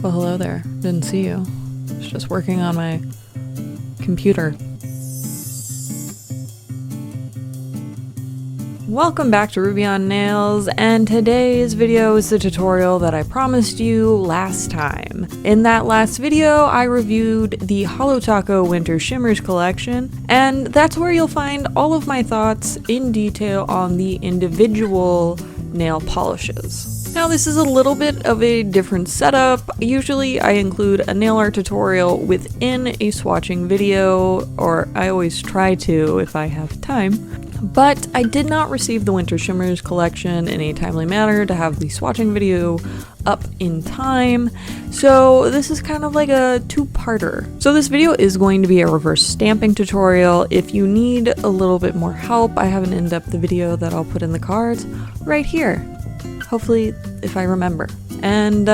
Well, hello there. Didn't see you. I was just working on my computer. Welcome back to Ruby on Nails, and today's video is the tutorial that I promised you last time. In that last video, I reviewed the Holotaco Winter Shimmers collection, and that's where you'll find all of my thoughts in detail on the individual nail polishes. Now this is a little bit of a different setup. Usually I include a nail art tutorial within a swatching video, or I always try to if I have time. But I did not receive the Winter Shimmers collection in a timely manner to have the swatching video up in time, so this is kind of like a two-parter. So this video is going to be a reverse stamping tutorial. If you need a little bit more help, I have an in-depth video that I'll put in the cards right here. Hopefully, if I remember. And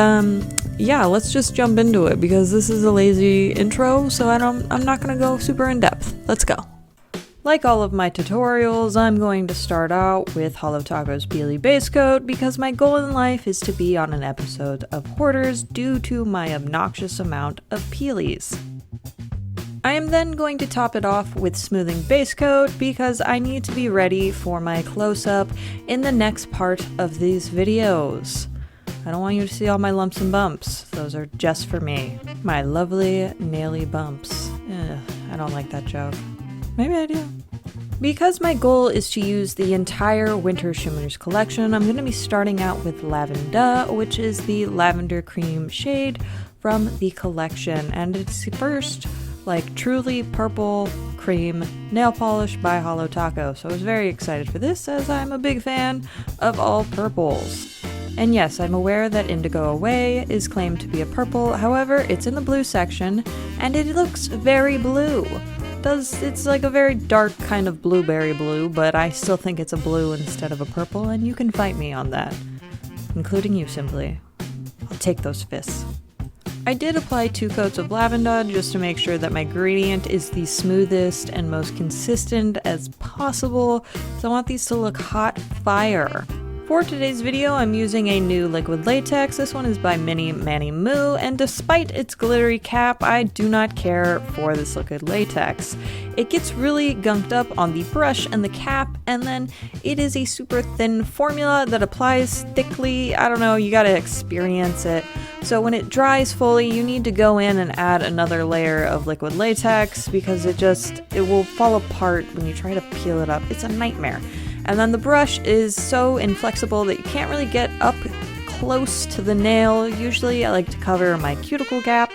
yeah, let's just jump into it because this is a lazy intro, so I'm not gonna go super in depth. Let's go. Like all of my tutorials, I'm going to start out with Holotaco's Peely base coat because my goal in life is to be on an episode of Hoarders due to my obnoxious amount of peelies. I am then going to top it off with smoothing base coat because I need to be ready for my close-up in the next part of these videos. I don't want you to see all my lumps and bumps. Those are just for me. My lovely naily bumps. Ugh, I don't like that joke. Maybe I do. Because my goal is to use the entire Winter Shimmers collection, I'm going to be starting out with Laven-Duh, which is the lavender cream shade from the collection, and it's the first like truly purple cream nail polish by Holotaco, so I was very excited for this as I'm a big fan of all purples. And yes, I'm aware that Indigo Away is claimed to be a purple, however it's in the blue section and it looks very blue. It's like a very dark kind of blueberry blue, but I still think it's a blue instead of a purple, and you can fight me on that. Including you, Simply. I'll take those fists. I did apply 2 coats of Laven-Duh just to make sure that my gradient is the smoothest and most consistent as possible, so I want these to look hot fire. For today's video, I'm using a new liquid latex. This one is by Mini Manny Moo, and despite its glittery cap, I do not care for this liquid latex. It gets really gunked up on the brush and the cap, and then it is a super thin formula that applies thickly. I don't know, you gotta experience it. So when it dries fully, you need to go in and add another layer of liquid latex because it will fall apart when you try to peel it up. It's a nightmare. And then the brush is so inflexible that you can't really get up close to the nail. Usually I like to cover my cuticle gap,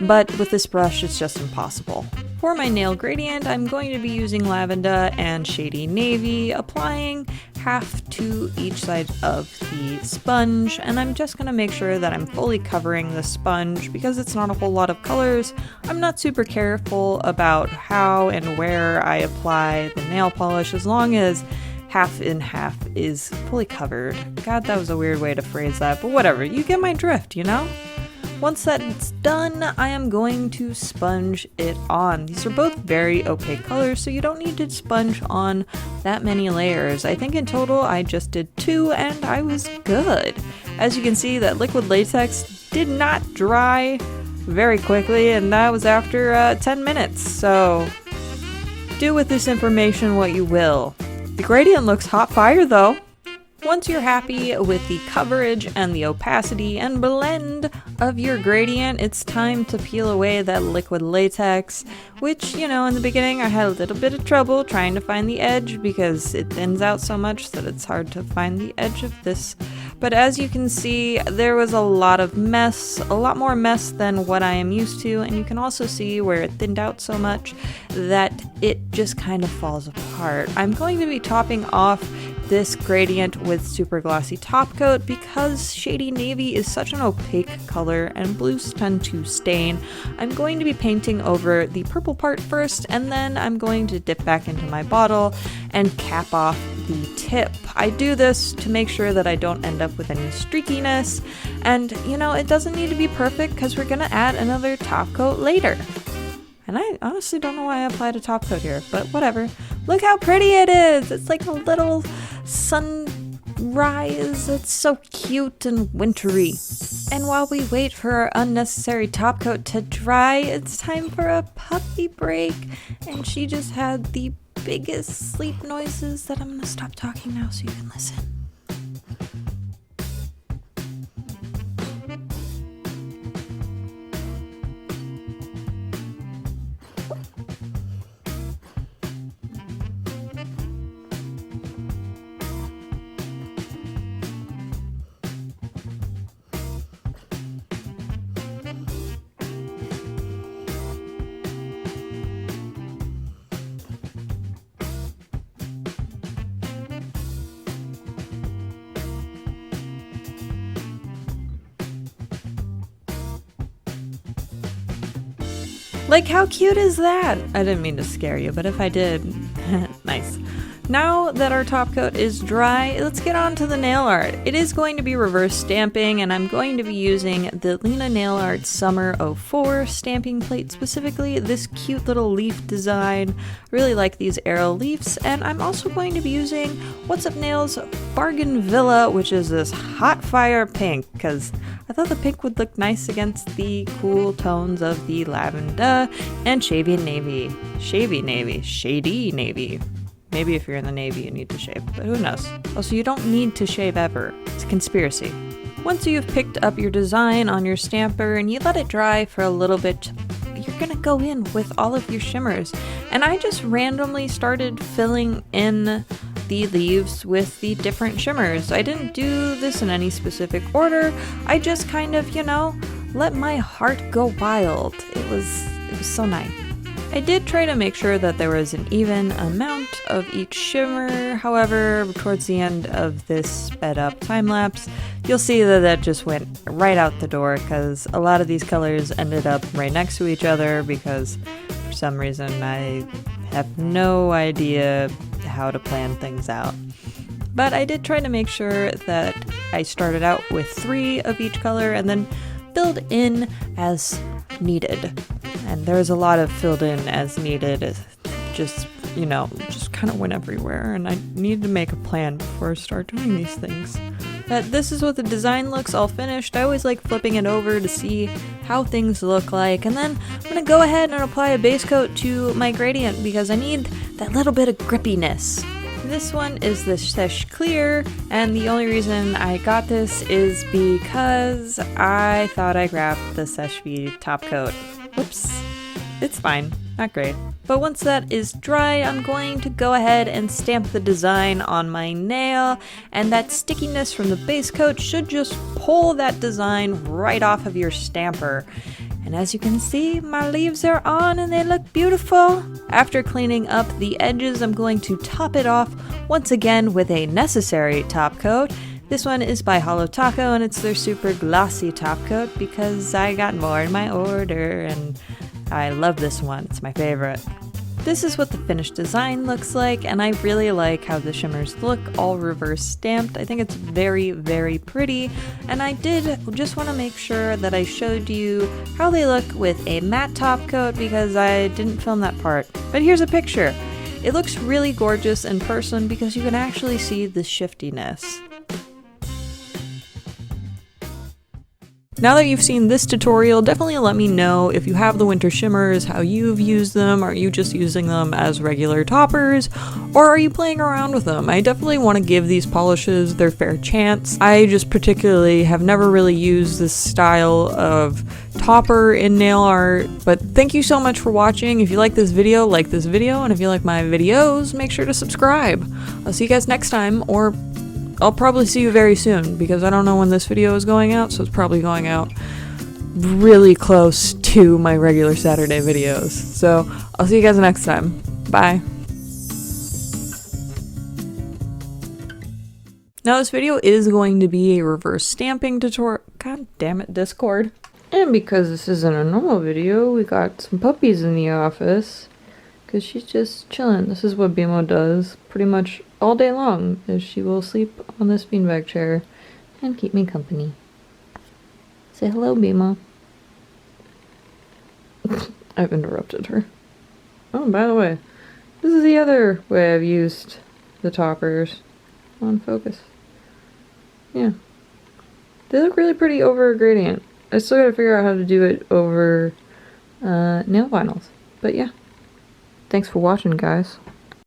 but with this brush it's just impossible. For my nail gradient, I'm going to be using Laven-Duh and Shady Navy, applying half to each side of the sponge, and I'm just going to make sure that I'm fully covering the sponge because it's not a whole lot of colors. I'm not super careful about how and where I apply the nail polish as long as half in half is fully covered. God, that was a weird way to phrase that, but whatever, you get my drift, you know? Once that's done, I am going to sponge it on. These are both very opaque colors, so you don't need to sponge on that many layers. I think in total I just did 2 and I was good. As you can see, that liquid latex did not dry very quickly, and that was after 10 minutes, so do with this information what you will. The gradient looks hot fire though. Once you're happy with the coverage and the opacity and blend of your gradient, it's time to peel away that liquid latex, which, you know, in the beginning I had a little bit of trouble trying to find the edge because it thins out so much that it's hard to find the edge of this. But as you can see, there was a lot of mess, a lot more mess than what I am used to, and you can also see where it thinned out so much that it just kind of falls apart. I'm going to be topping off this gradient with super glossy top coat because Shady Navy is such an opaque color and blues tend to stain. I'm going to be painting over the purple part first, and then I'm going to dip back into my bottle and cap off the tip. I do this to make sure that I don't end up with any streakiness, and you know, it doesn't need to be perfect because we're gonna add another top coat later. And I honestly don't know why I applied a top coat here, but whatever. Look how pretty it is! It's like a little sunrise. It's so cute and wintry. And while we wait for our unnecessary top coat to dry, it's time for a puppy break. And she just had the biggest sleep noises that I'm gonna stop talking now so you can listen. Like, how cute is that? I didn't mean to scare you, but if I did, nice. Now that our top coat is dry, let's get on to the nail art. It is going to be reverse stamping, and I'm going to be using the Lina Nail Art Summer '04 stamping plate, specifically this cute little leaf design. I really like these arrow leaves, and I'm also going to be using What's Up Nails Bargain-villea, which is this hot fire pink, because I thought the pink would look nice against the cool tones of the Laven-Duh and Shady Navy. Shady Navy. Maybe if you're in the Navy you need to shave, but who knows. Also, you don't need to shave ever. It's a conspiracy. Once you've picked up your design on your stamper and you let it dry for a little bit, you're gonna go in with all of your shimmers. And I just randomly started filling in the leaves with the different shimmers. I didn't do this in any specific order. I just kind of, let my heart go wild. It was so nice. I did try to make sure that there was an even amount of each shimmer. However, towards the end of this sped up time lapse, you'll see that just went right out the door because a lot of these colors ended up right next to each other because for some reason I have no idea how to plan things out. But I did try to make sure that I started out with 3 of each color and then filled in as needed. And there's a lot of filled in as needed, just kind of went everywhere, and I need to make a plan before I start doing these things. But this is what the design looks all finished. I always like flipping it over to see how things look like, and then I'm going to go ahead and apply a base coat to my gradient because I need that little bit of grippiness. This one is the Seche Clear, and the only reason I got this is because I thought I grabbed the Seche top coat. Whoops. It's fine. Not great. But once that is dry, I'm going to go ahead and stamp the design on my nail, and that stickiness from the base coat should just pull that design right off of your stamper. And as you can see, my leaves are on and they look beautiful. After cleaning up the edges, I'm going to top it off once again with a necessary top coat. This one is by Holotaco, and it's their super glossy top coat because I got more in my order and I love this one. It's my favorite. This is what the finished design looks like, and I really like how the shimmers look all reverse stamped. I think it's very, very pretty, and I did just want to make sure that I showed you how they look with a matte top coat because I didn't film that part. But here's a picture. It looks really gorgeous in person because you can actually see the shiftiness. Now that you've seen this tutorial, definitely let me know if you have the winter shimmers, how you've used them. Are you just using them as regular toppers, or are you playing around with them? I definitely want to give these polishes their fair chance. I just particularly have never really used this style of topper in nail art, but thank you so much for watching. If you like this video, and if you like my videos, make sure to subscribe. I'll see you guys next time, or I'll probably see you very soon because I don't know when this video is going out, so it's probably going out really close to my regular Saturday videos. So I'll see you guys next time. Bye. Now this video is going to be a reverse stamping tutorial. God damn it, Discord. And because this isn't a normal video, we got some puppies in the office because she's just chilling. This is what BMO does pretty much all day long, is she will sleep on this beanbag chair and keep me company. Say hello, Bima. I've interrupted her. Oh, by the way, this is the other way I've used the toppers. On focus. Yeah. They look really pretty over a gradient. I still gotta figure out how to do it over nail vinyls. But yeah. Thanks for watching, guys.